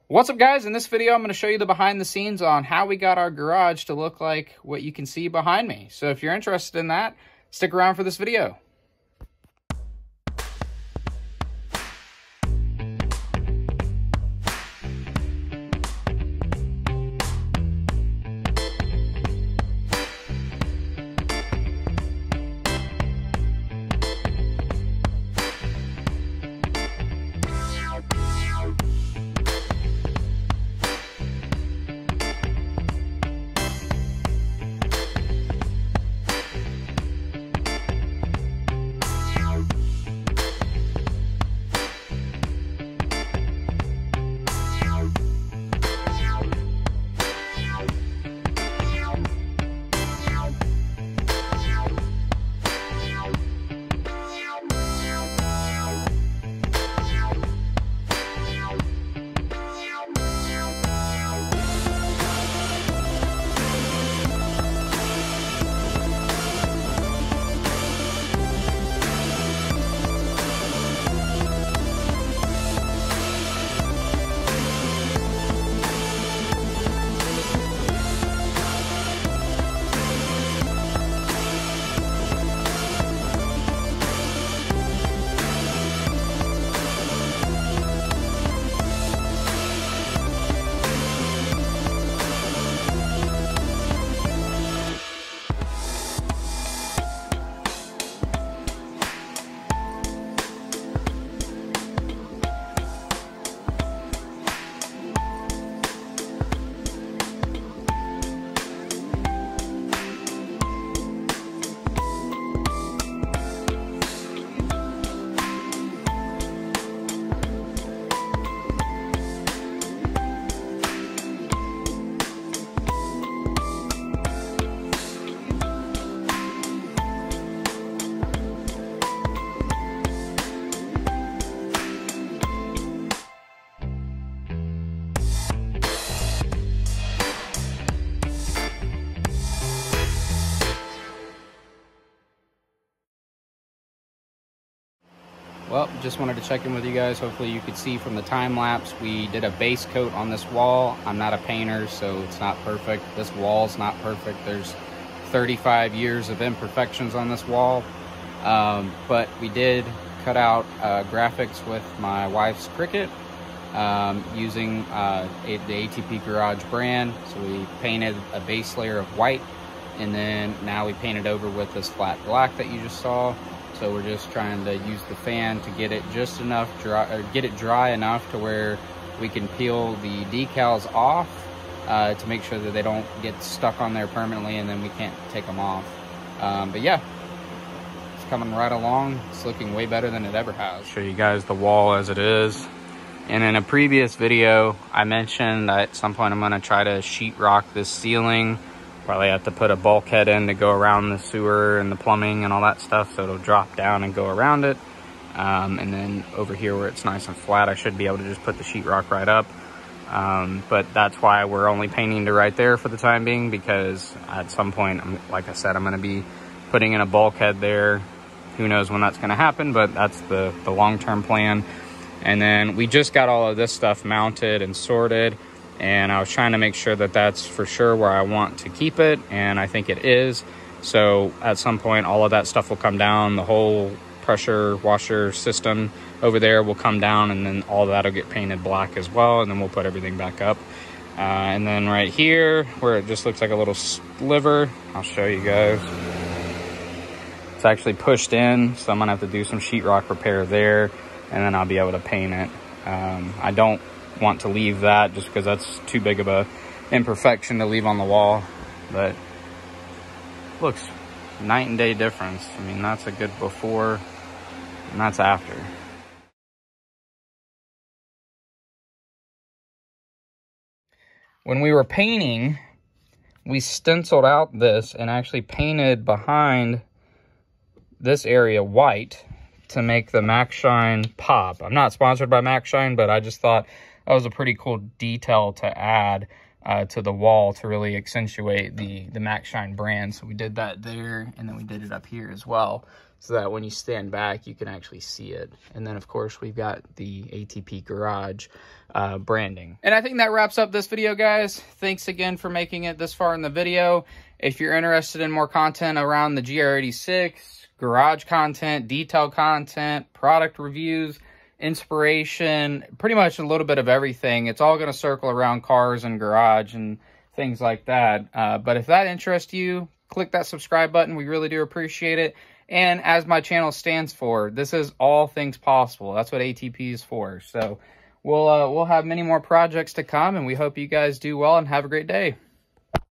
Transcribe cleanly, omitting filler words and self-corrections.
What's up, guys? In this video, I'm going to show you the behind the scenes on how we got our garage to look like what you can see behind me. So if you're interested in that, stick around for this video. Well, just wanted to check in with you guys. Hopefully you could see from the time lapse, we did a base coat on this wall. I'm not a painter, so it's not perfect. This wall's not perfect. There's 35 years of imperfections on this wall. But we did cut out graphics with my wife's Cricut using the ATP Garage brand. So we painted a base layer of white, and then now we painted over with this flat black that you just saw. So we're just trying to use the fan to get it just enough dry, or get it dry enough to where we can peel the decals off to make sure that they don't get stuck on there permanently, and then we can't take them off. But yeah, it's coming right along. It's looking way better than it ever has. Show you guys the wall as it is. And in a previous video, I mentioned that at some point I'm gonna try to sheetrock this ceiling. Probably have to put a bulkhead in to go around the sewer and the plumbing and all that stuff, so it'll drop down and go around it. And then over here where it's nice and flat, I should be able to just put the sheetrock right up. But that's why we're only painting to right there for the time being, because at some point, like I said, I'm gonna be putting in a bulkhead there. Who knows when that's gonna happen, but that's the long-term plan. And then we just got all of this stuff mounted and sorted, and I was trying to make sure that that's for sure where I want to keep it, and I think it is. So at some point, all of that stuff will come down. The whole pressure washer system over there will come down, and then all of that will get painted black as well, and then we'll put everything back up. And then right here, where it just looks like a little sliver, I'll show you guys. It's actually pushed in, so I'm gonna have to do some sheetrock repair there, and then I'll be able to paint it. I don't want to leave that just because that's too big of a imperfection to leave on the wall, but looks night and day difference. I mean, that's a good before and that's after. When we were painting, we stenciled out this and actually painted behind this area white to make the Max Shine pop. I'm not sponsored by Max Shine, but I just thought that was a pretty cool detail to add. to the wall to really accentuate the MaxShine brand. So we did that there, and then we did it up here as well, so that when you stand back, you can actually see it. And then, of course, we've got the ATP Garage branding. And I think that wraps up this video, guys. Thanks again for making it this far in the video. If you're interested in more content around the GR86, garage content, detail content, product reviews, inspiration, pretty much a little bit of everything, it's all going to circle around cars and garage and things like that. But if that interests you, click that subscribe button. We really do appreciate it. And as my channel stands for, this is all things possible. That's what ATP is for. So we'll have many more projects to come, and we hope you guys do well and have a great day.